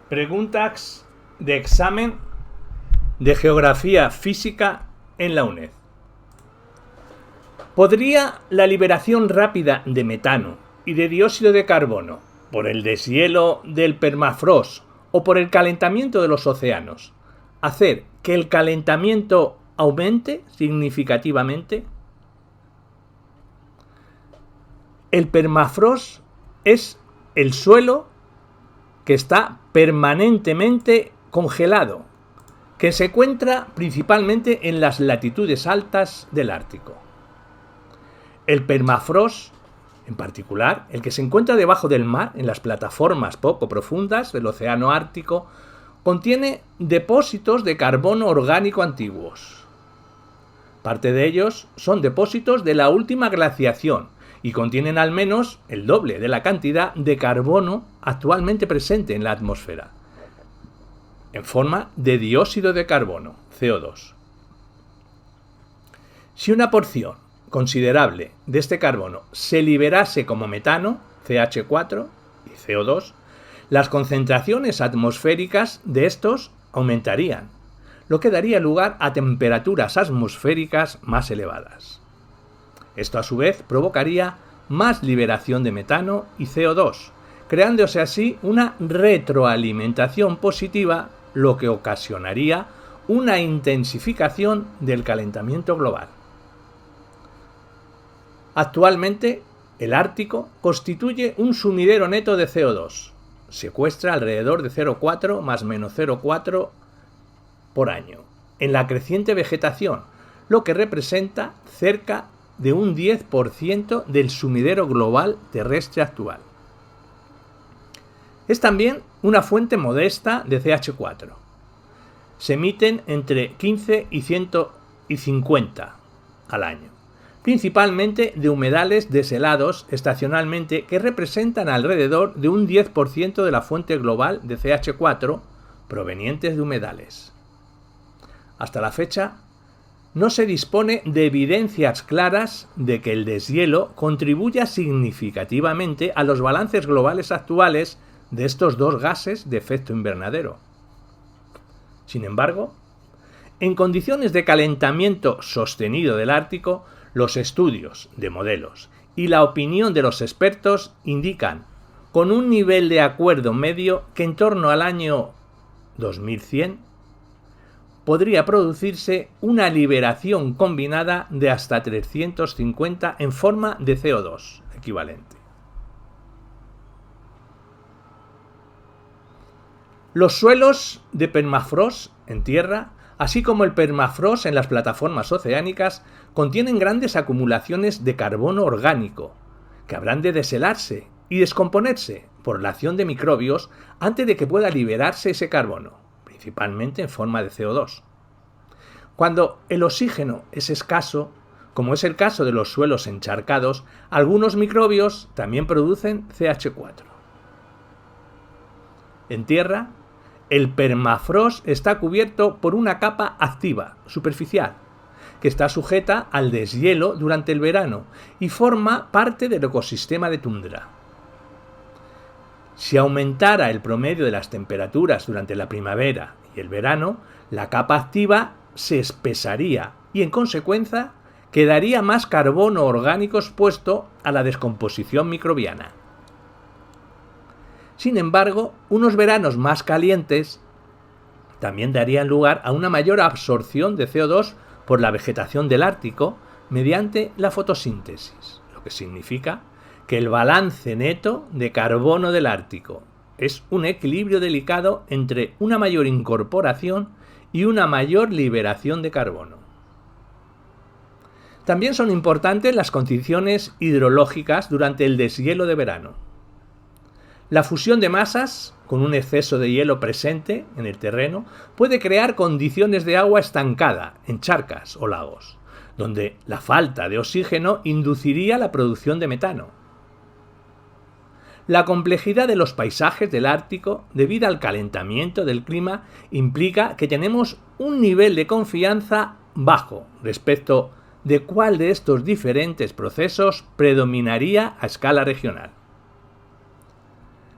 Preguntas de examen de geografía física en la UNED. ¿Podría la liberación rápida de metano y de dióxido de carbono por el deshielo del permafrost o por el calentamiento de los océanos hacer que el calentamiento aumente significativamente? El permafrost es el suelo que está permanentemente congelado, que se encuentra principalmente en las latitudes altas del Ártico. El permafrost, en particular, el que se encuentra debajo del mar, en las plataformas poco profundas del océano Ártico, contiene depósitos de carbono orgánico antiguos. Parte de ellos son depósitos de la última glaciación y contienen al menos el doble de la cantidad de carbono actualmente presente en la atmósfera, en forma de dióxido de carbono, CO2. Si una porción considerable de este carbono se liberase como metano, CH4 y CO2, las concentraciones atmosféricas de estos aumentarían, lo que daría lugar a temperaturas atmosféricas más elevadas. Esto a su vez provocaría más liberación de metano y CO2, creándose así una retroalimentación positiva, lo que ocasionaría una intensificación del calentamiento global. Actualmente, el Ártico constituye un sumidero neto de CO2. Secuestra alrededor de 0,4 más menos 0,4 por año en la creciente vegetación, lo que representa cerca de un 10% del sumidero global terrestre actual. Es también una fuente modesta de CH4. Se emiten entre 15 y 150 al año, principalmente de humedales deshelados estacionalmente que representan alrededor de un 10% de la fuente global de CH4 provenientes de humedales. Hasta la fecha, no se dispone de evidencias claras de que el deshielo contribuya significativamente a los balances globales actuales de estos dos gases de efecto invernadero. Sin embargo, en condiciones de calentamiento sostenido del Ártico, los estudios de modelos y la opinión de los expertos indican, con un nivel de acuerdo medio, que en torno al año 2100 podría producirse una liberación combinada de hasta 350 en forma de CO2 equivalente. Los suelos de permafrost en tierra, así como el permafrost en las plataformas oceánicas, contienen grandes acumulaciones de carbono orgánico, que habrán de deshelarse y descomponerse por la acción de microbios antes de que pueda liberarse ese carbono, principalmente en forma de CO2. Cuando el oxígeno es escaso, como es el caso de los suelos encharcados, algunos microbios también producen CH4. En tierra, el permafrost está cubierto por una capa activa, superficial, que está sujeta al deshielo durante el verano y forma parte del ecosistema de tundra. Si aumentara el promedio de las temperaturas durante la primavera y el verano, la capa activa se espesaría y, en consecuencia, quedaría más carbono orgánico expuesto a la descomposición microbiana. Sin embargo, unos veranos más calientes también darían lugar a una mayor absorción de CO2 por la vegetación del Ártico mediante la fotosíntesis, lo que significa que el balance neto de carbono del Ártico es un equilibrio delicado entre una mayor incorporación y una mayor liberación de carbono. También son importantes las condiciones hidrológicas durante el deshielo de verano. La fusión de masas, con un exceso de hielo presente en el terreno, puede crear condiciones de agua estancada en charcas o lagos, donde la falta de oxígeno induciría la producción de metano. La complejidad de los paisajes del Ártico, debido al calentamiento del clima, implica que tenemos un nivel de confianza bajo respecto de cuál de estos diferentes procesos predominaría a escala regional.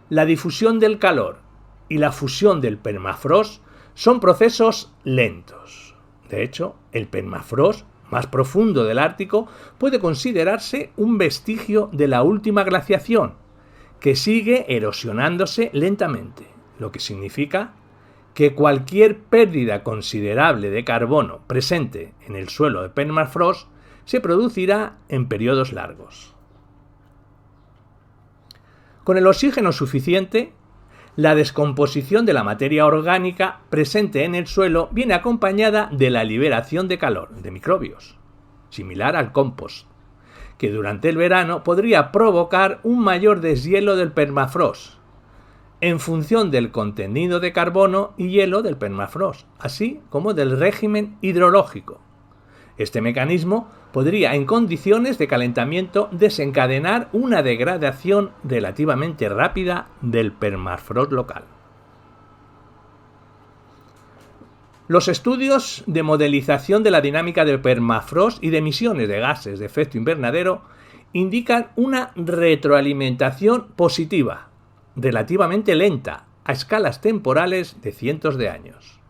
La difusión del calor y la fusión del permafrost son procesos lentos. De hecho, el permafrost más profundo del Ártico puede considerarse un vestigio de la última glaciación, que sigue erosionándose lentamente, lo que significa que cualquier pérdida considerable de carbono presente en el suelo de permafrost se producirá en periodos largos. Con el oxígeno suficiente, la descomposición de la materia orgánica presente en el suelo viene acompañada de la liberación de calor, de microbios, similar al compost, que durante el verano podría provocar un mayor deshielo del permafrost, en función del contenido de carbono y hielo del permafrost, así como del régimen hidrológico. Este mecanismo podría, en condiciones de calentamiento, desencadenar una degradación relativamente rápida del permafrost local. Los estudios de modelización de la dinámica del permafrost y de emisiones de gases de efecto invernadero indican una retroalimentación positiva, relativamente lenta, a escalas temporales de cientos de años.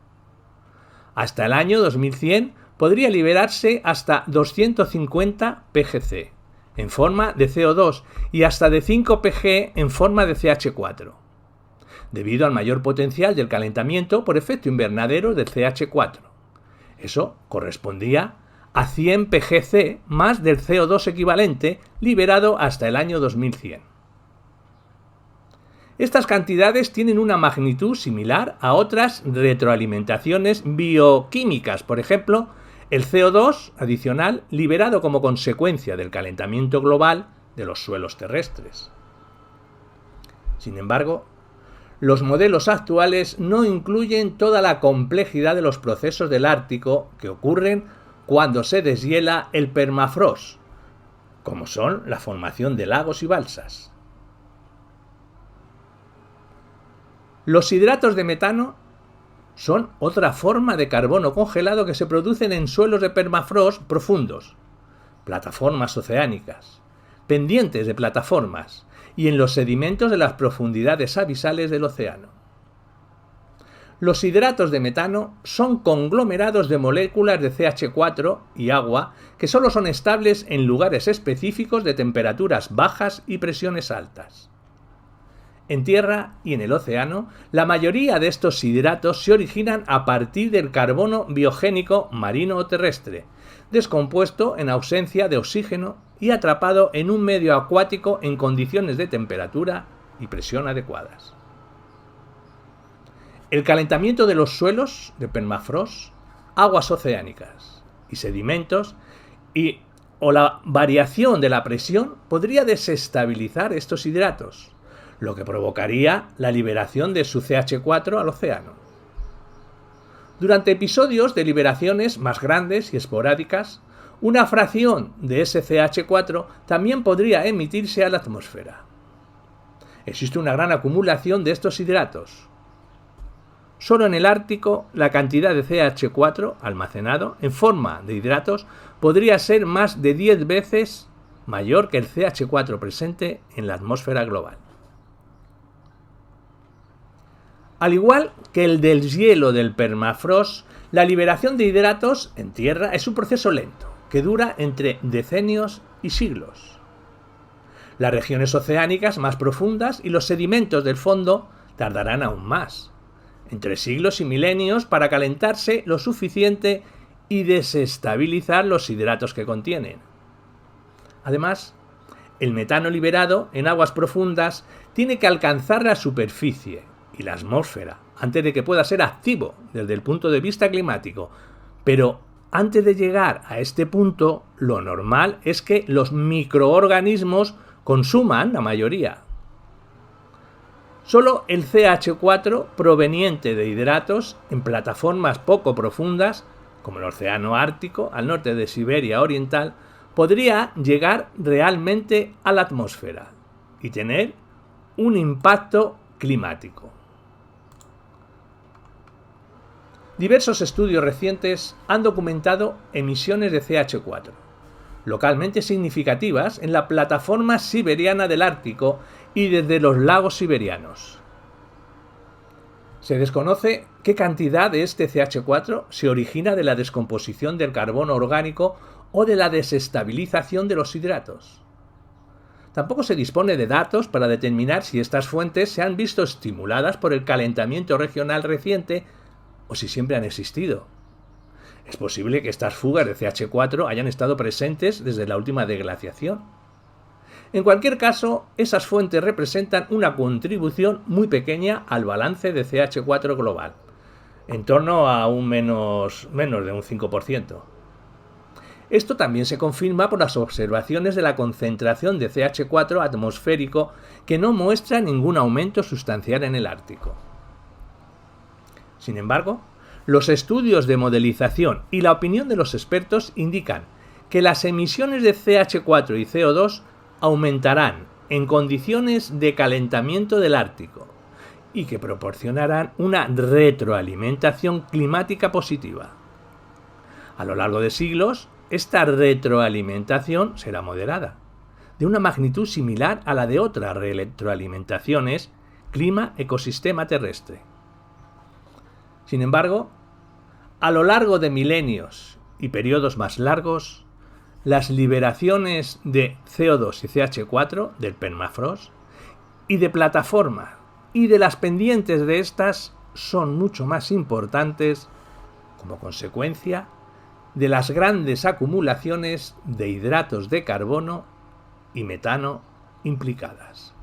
Hasta el año 2100 podría liberarse hasta 250 pgc en forma de CO2 y hasta de 5 pg en forma de CH4, debido al mayor potencial del calentamiento por efecto invernadero de CH4. Eso correspondía a 100 pgc más del CO2 equivalente liberado hasta el año 2100. Estas cantidades tienen una magnitud similar a otras retroalimentaciones bioquímicas, por ejemplo, el CO2 adicional liberado como consecuencia del calentamiento global de los suelos terrestres. Sin embargo, los modelos actuales no incluyen toda la complejidad de los procesos del Ártico que ocurren cuando se deshiela el permafrost, como son la formación de lagos y balsas. Los hidratos de metano son otra forma de carbono congelado que se producen en suelos de permafrost profundos, plataformas oceánicas, pendientes de plataformas y en los sedimentos de las profundidades abisales del océano. Los hidratos de metano son conglomerados de moléculas de CH4 y agua que solo son estables en lugares específicos de temperaturas bajas y presiones altas. En tierra y en el océano, la mayoría de estos hidratos se originan a partir del carbono biogénico marino o terrestre, descompuesto en ausencia de oxígeno y atrapado en un medio acuático en condiciones de temperatura y presión adecuadas. El calentamiento de los suelos de permafrost, aguas oceánicas y sedimentos o la variación de la presión podría desestabilizar estos hidratos, lo que provocaría la liberación de su CH4 al océano. Durante episodios de liberaciones más grandes y esporádicas, una fracción de ese CH4 también podría emitirse a la atmósfera. Existe una gran acumulación de estos hidratos. Solo en el Ártico, la cantidad de CH4 almacenado en forma de hidratos podría ser más de 10 veces mayor que el CH4 presente en la atmósfera global. Al igual que el del hielo del permafrost, la liberación de hidratos en tierra es un proceso lento, que dura entre decenios y siglos. Las regiones oceánicas más profundas y los sedimentos del fondo tardarán aún más, entre siglos y milenios, para calentarse lo suficiente y desestabilizar los hidratos que contienen. Además, el metano liberado en aguas profundas tiene que alcanzar la superficie y la atmósfera antes de que pueda ser activo desde el punto de vista climático. Pero antes de llegar a este punto, lo normal es que los microorganismos consuman la mayoría. Solo el CH4 proveniente de hidratos en plataformas poco profundas, como el Océano Ártico, al norte de Siberia Oriental, podría llegar realmente a la atmósfera y tener un impacto climático. Diversos estudios recientes han documentado emisiones de CH4, localmente significativas en la plataforma siberiana del Ártico y desde los lagos siberianos. Se desconoce qué cantidad de este CH4 se origina de la descomposición del carbono orgánico o de la desestabilización de los hidratos. Tampoco se dispone de datos para determinar si estas fuentes se han visto estimuladas por el calentamiento regional reciente o si siempre han existido. Es posible que estas fugas de CH4 hayan estado presentes desde la última deglaciación. En cualquier caso, esas fuentes representan una contribución muy pequeña al balance de CH4 global, en torno a un menos de un 5%. Esto también se confirma por las observaciones de la concentración de CH4 atmosférico, que no muestra ningún aumento sustancial en el Ártico. Sin embargo, los estudios de modelización y la opinión de los expertos indican que las emisiones de CH4 y CO2 aumentarán en condiciones de calentamiento del Ártico y que proporcionarán una retroalimentación climática positiva. A lo largo de siglos, esta retroalimentación será moderada, de una magnitud similar a la de otras retroalimentaciones clima-ecosistema terrestre. Sin embargo, a lo largo de milenios y periodos más largos, las liberaciones de CO2 y CH4 del permafrost y de plataforma y de las pendientes de estas son mucho más importantes como consecuencia de las grandes acumulaciones de hidratos de carbono y metano implicadas.